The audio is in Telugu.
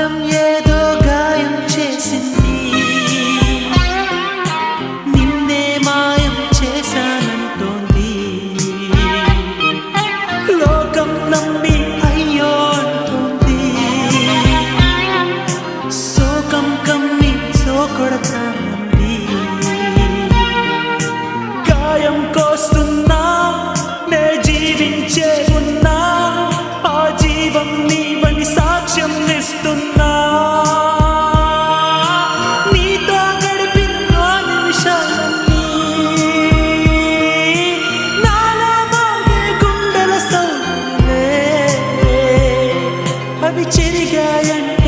కాలం ఏదో గాయం చేసింది, నిన్నే మాయం చేశానంటోంది. లోకం నమ్మి అయ్యో అంటోంది, శోకం కమ్మి సోకొడతానంది. గాయం కోస్తున్నా నే జీవించే ఉన్నా, ఆ జీవం నీవని సాక్ష్యం ఇస్తున్నా. నీతో గడిపిన ఆ నిమిషాలన్నీ నాలో మోగే గుండెల సౌండ్లే, అవి చెరిగాయంటే